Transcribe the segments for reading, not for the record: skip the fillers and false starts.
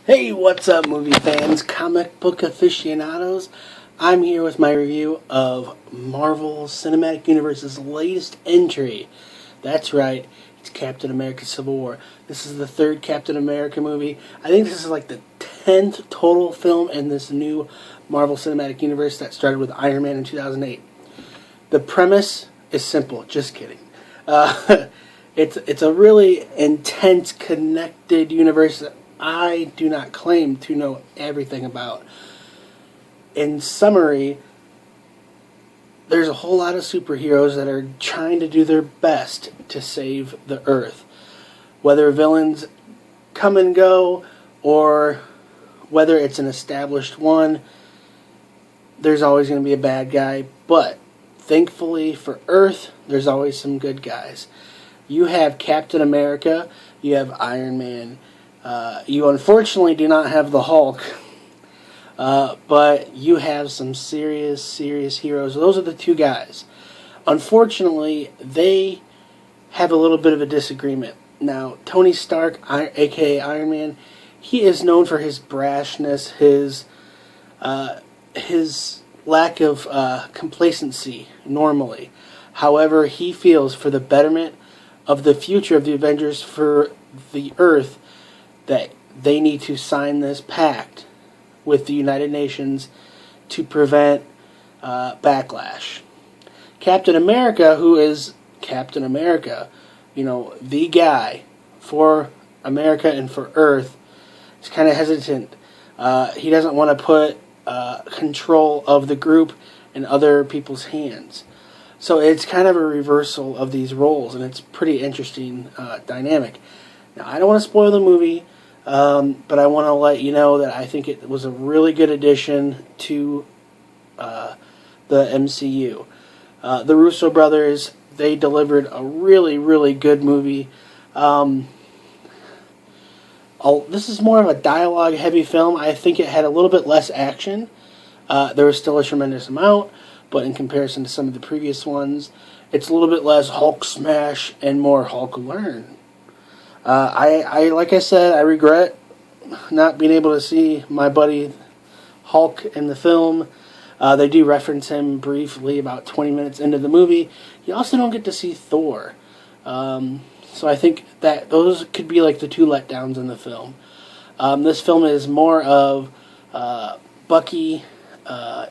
Hey, what's up, movie fans, comic book aficionados? I'm here with my review of Marvel Cinematic Universe's latest entry. That's right, it's Captain America Civil War. This is the third Captain America movie. I think this is like the 10th total film in this new Marvel Cinematic Universe that started with Iron Man in 2008. The premise is simple, just kidding. It's a really intense, connected universe that I do not claim to know everything about. In summary, there's a whole lot of superheroes that are trying to do their best to save the Earth. Whether villains come and go, or whether it's an established one, there's always going to be a bad guy. But thankfully for Earth, there's always some good guys. You have Captain America, you have Iron Man. You unfortunately do not have the Hulk, but you have some serious heroes. Those are the two guys. Unfortunately, they have a little bit of a disagreement. Now, Tony Stark, aka Iron Man, he is known for his brashness, his lack of complacency normally. However, he feels for the betterment of the future of the Avengers, for the Earth, that they need to sign this pact with the United Nations to prevent backlash. Captain America, who is Captain America, the guy for America and for Earth, is kind of hesitant. He doesn't want to put control of the group in other people's hands. So it's kind of a reversal of these roles, and it's pretty interesting dynamic. Now, I don't want to spoil the movie, but I want to let you know that I think it was a really good addition to the MCU. The Russo brothers, they delivered a really good movie. This is more of a dialogue-heavy film. I think it had a little bit less action. There was still a tremendous amount, but in comparison to some of the previous ones, it's a little bit less Hulk smash and more Hulk learn. Like I said, I regret not being able to see my buddy Hulk in the film. They do reference him briefly about 20 minutes into the movie. You also don't get to see Thor. So I think that those could be like the two letdowns in the film. This film is more of Bucky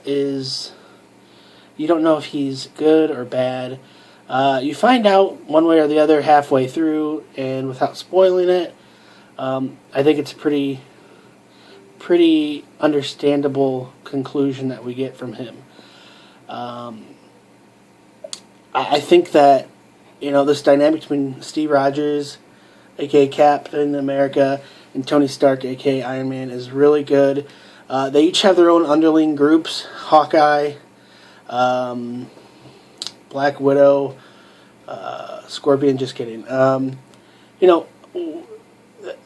is... You don't know if he's good or bad. You find out one way or the other halfway through, and without spoiling it, I think it's a pretty understandable conclusion that we get from him. I think that, this dynamic between Steve Rogers, aka Captain America, and Tony Stark, aka Iron Man, is really good. They each have their own underling groups. Hawkeye, Black Widow, Scorpion, just kidding.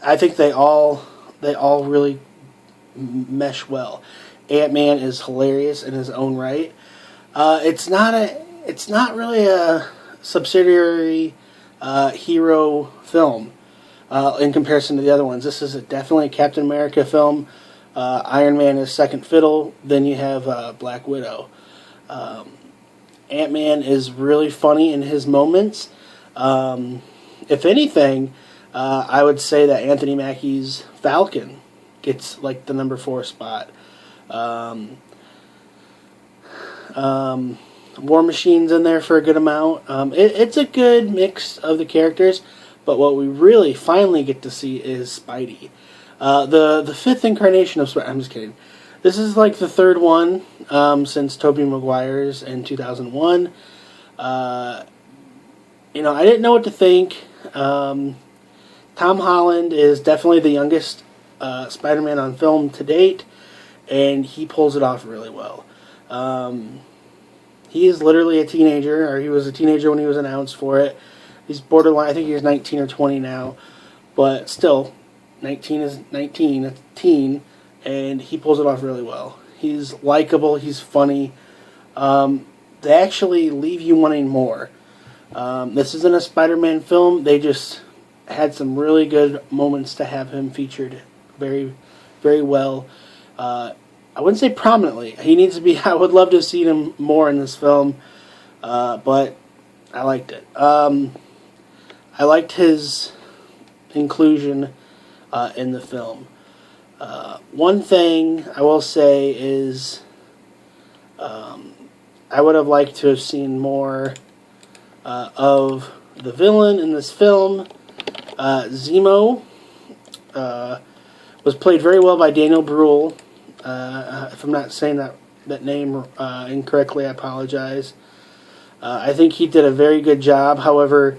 I think they all really mesh well. AntMan is hilarious in his own right. It's not really a subsidiary hero film in comparison to the other ones. This is definitely a Captain America film. Iron Man is second fiddle. Then you have Black Widow. Ant-Man is really funny in his moments. If anything, I would say that Anthony Mackie's Falcon gets like the number 4 spot. War Machine's in there for a good amount. It's a good mix of the characters, but what we really finally get to see is Spidey. The fifth incarnation of Spidey. I'm just kidding. This is like the third one since Tobey Maguire's in 2001. I didn't know what to think. Tom Holland is definitely the youngest Spider-Man on film to date, and he pulls it off really well. He is literally a teenager, or he was a teenager when he was announced for it. He's borderline, I think he's 19 or 20 now, but still, 19 is 19, that's a teen. And he pulls it off really well. He's likable. He's funny. They actually leave you wanting more. This isn't a Spider-Man film. They just had some really good moments to have him featured very, very well. I wouldn't say prominently. He needs to be. I would love to have seen him more in this film, but I liked it. I liked his inclusion in the film. One thing I will say is I would have liked to have seen more of the villain in this film. Zemo was played very well by Daniel Bruhl. If I'm not saying that name incorrectly, I apologize. I think he did a very good job. However,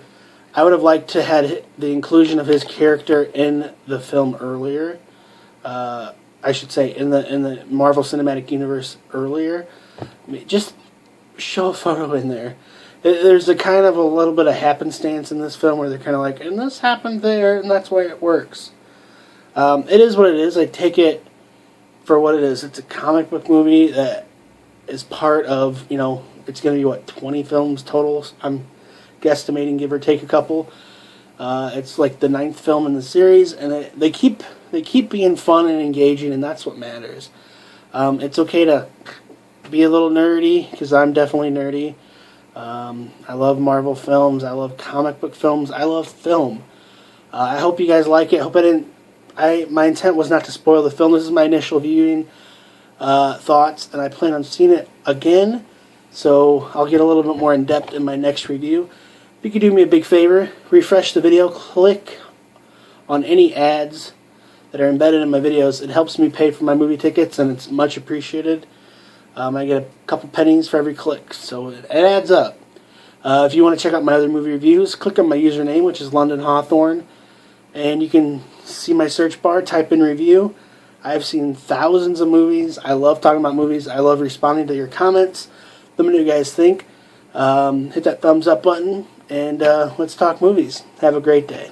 I would have liked to had the inclusion of his character in the film earlier. I should say in the Marvel Cinematic Universe earlier. I mean, just show a photo in there. There's a kind of a little bit of happenstance in this film where they're kind of like, and this happened there, and that's why it works. It is what it is. I take it for what it is. It's a comic book movie that is part of, it's going to be, what, 20 films total? I'm guesstimating, give or take a couple. It's like the 9th film in the series, and they keep being fun and engaging, and that's what matters. It's okay to be a little nerdy, because I'm definitely nerdy. I love Marvel films. I love comic book films. I love film. I hope you guys like it. I hope I didn't. My intent was not to spoil the film. This is my initial viewing thoughts, and I plan on seeing it again. So I'll get a little bit more in depth in my next review. If you could do me a big favor, refresh the video, click on any ads that are embedded in my videos. It helps me pay for my movie tickets, and it's much appreciated. I get a couple pennies for every click, so it adds up. If you want to check out my other movie reviews, click on my username, which is London Hawthorne, and you can see my search bar, type in review. I've seen thousands of movies. I love talking about movies. I love responding to your comments. Let me know what you guys think. Hit that thumbs up button, and let's talk movies. Have a great day.